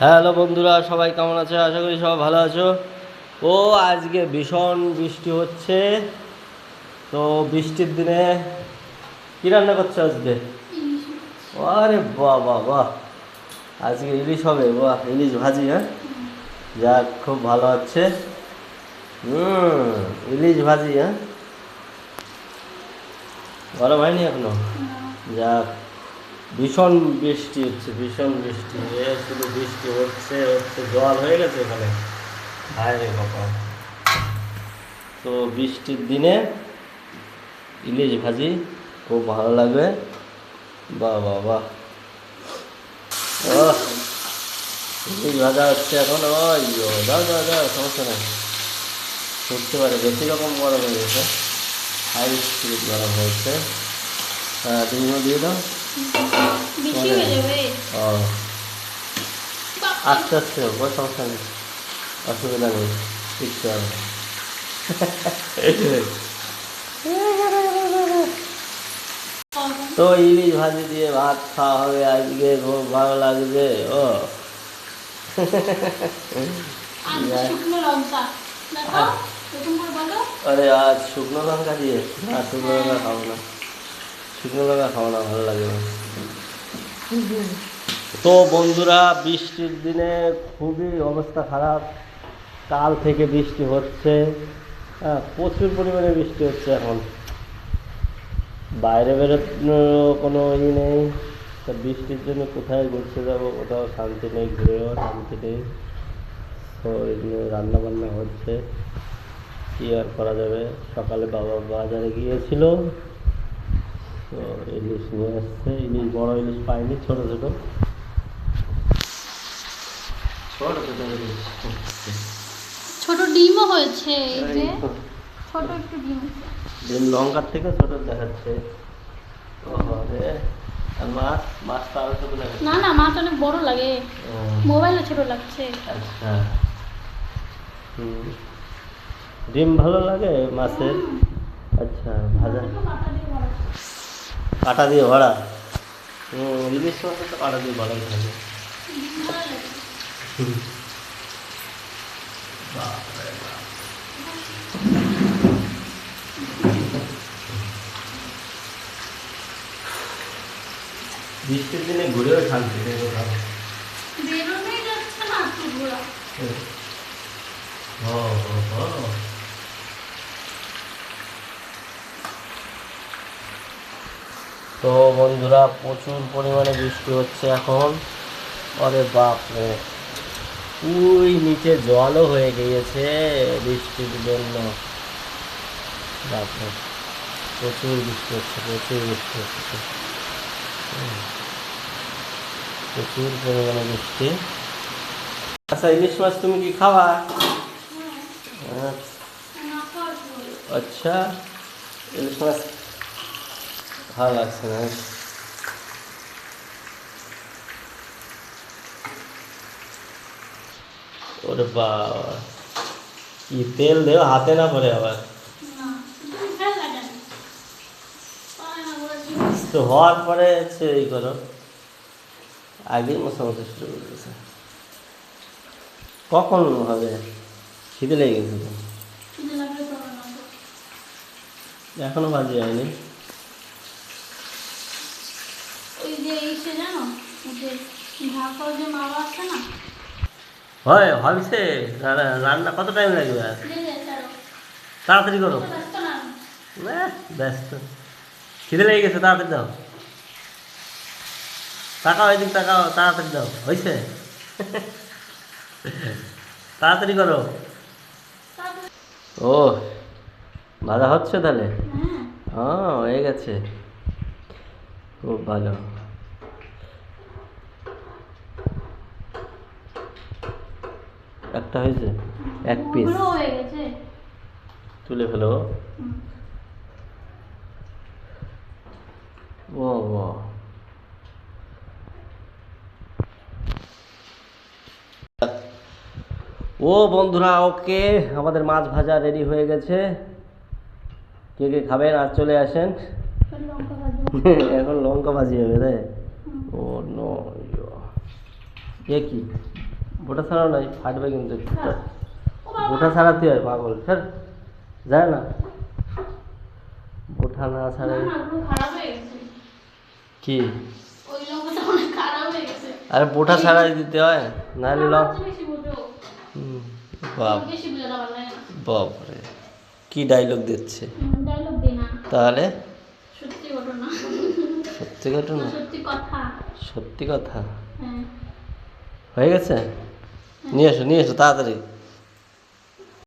Hello বন্ধুরা, সবাই কেমন আছো? আশা করি সবাই ভালো আছো। ও আজকে ভীষণ বৃষ্টি হচ্ছে। তো বৃষ্টির দিনে কী রান্না করছো আজকে? আরে বাহ বাহ বাহ, আজকে ইলিশ হবে? বাহ, ইলিশ ভাজি? হ্যাঁ, যাক, খুব ভালো হচ্ছে। হুম, ইলিশ ভাজি? হ্যাঁ, গরম হয়নি এখনো? যাক, ভীষণ বৃষ্টি হচ্ছে, ভীষণ বৃষ্টি, শুধু বৃষ্টি হচ্ছে হচ্ছে, জল হয়ে গেছে এখানে। হায় রে বাবা! তো বৃষ্টির দিনে ইলিশ ভাজি খুব ভালো লাগবে। বাহ বাহ বাহ! ও, ইলিশ ভাজা হচ্ছে এখন। ওই দাও দাও দাও, সমস্যা নেই, করতে পারে। বেশি রকম গরম হয়ে গেছে, হাই স্পিড গরম হয়েছে। হ্যাঁ, ডিমও দিয়ে দাও। ও, আস্তে আস্তে হোক, কোনো সমস্যা নেই, অসুবিধা নেই, শিখতে হবে। তো ইলিশ ভাজি দিয়ে ভাত খাওয়া হবে আজকে, খুব ভালো লাগবে। ও আরে আজ শুকনো লঙ্কা দিয়ে? না, শুকনো লঙ্কা খাবো না, শুকনো লঙ্কা খাবো না, ভালো লাগে না। তো বন্ধুরা, বৃষ্টির দিনে খুবই অবস্থা খারাপ। কাল থেকে বৃষ্টি হচ্ছে, হ্যাঁ, প্রচুর পরিমাণে বৃষ্টি হচ্ছে এখন। বাইরে বেরোনোর কোনো নেই। তা বৃষ্টির জন্য কোথায় ঘুরতে যাবো? কোথাও শান্তি নেই, ঘুরেও শান্তি নেই। তো এই জন্য রান্না বান্না হচ্ছে, কী আর করা যাবে। সকালে বাবা বাজারে গিয়েছিল, তো ইলিশ নিয়ে এসছে। ইলিশ, বড় ইলিশ পাইনি, ছোটো ছোটো ছোটো ছোটো ইলিশ। ছোট ডিমও হয়েছে, এই যে ছোট একটু ডিম। ডিম লঙ্কার থেকে ছোট দেখাচ্ছে। ওরে, আর মাছ? মাছটা আরো ছোট দেখাচ্ছে। না না, মাছ অনেক বড় লাগে, মোবাইলে ছোট লাগছে। আচ্ছা, হুম, ডিম ভালো লাগে মাছের? আচ্ছা, ভাজা কাঁটা দিয়ে ভরা? ইলিশ মাছের তো কাঁটা দিয়ে ভরাই থাকে। বাপরে বাপ! বৃষ্টির দিনে ঘুরেও শান্তি নেই কোথাও। বেরোনোই যাচ্ছে না তো ঘোরা। ও ও ও। তো বন্ধুরা, প্রচুর পরিমাণে বৃষ্টি হচ্ছে এখন। আরে বাপ রে, ওই নিচে জলও হয়ে গিয়েছে বৃষ্টির জন্য। বাপরে, প্রচুর বৃষ্টি হচ্ছে, প্রচুর বৃষ্টি হচ্ছে, প্রচুর পরিমাণে বৃষ্টি। আচ্ছা, ইলিশ মাছ তুমি কি খাওয়া? আচ্ছা, ইলিশ মাছ ভালো লাগছে না? ওরে বাবা, কি তেল দেও, হাতে না পড়ে আবার। তো হওয়ার পরে হচ্ছে এই করো, আগেই মশামশি শুরু করে দিয়েছে। কখন হবে? খিদে লেগে গেছে তো, এখনো বাজে হয়নি। হয় ভাবছে, রান্না কত টাইম লাগবে? আর তাড়াতাড়ি করো। ব্যস্ত, খিদে লেগে গেছে, তাড়াতাড়ি দাও, তাকাও এদিক, তাকাও, তাড়াতাড়ি দাও, হয়েছে? তাড়াতাড়ি করো। ও, ভাজা হচ্ছে তাহলে? হ্যাঁ, হয়ে গেছে, খুব ভালো। একটা হয়েছে, এক পিস তুলে ফেলো। ও ও, ও বন্ধুরা, ওকে, আমাদের মাছ ভাজা রেডি হয়ে গেছে। কে কে খাবেন আর চলে আসেন। এখন লঙ্কা ভাজি হবে, তাই? ও নো, এ কি বোটা ছাড়াও নাই, ফাটবে কিন্তু। বোটা ছাড়াতে হয় পাগল, স্যার যায় না বোটা না ছাড়াই। কি আরে বোটা ছাড়াই দিতে হয়, নাহলে বাপরে কি ডায়লগ দিচ্ছে তাহলে। সত্যি ঘটনা, সত্যি কথা। হয়ে গেছে, নিয়ে এসো তাড়াতাড়ি।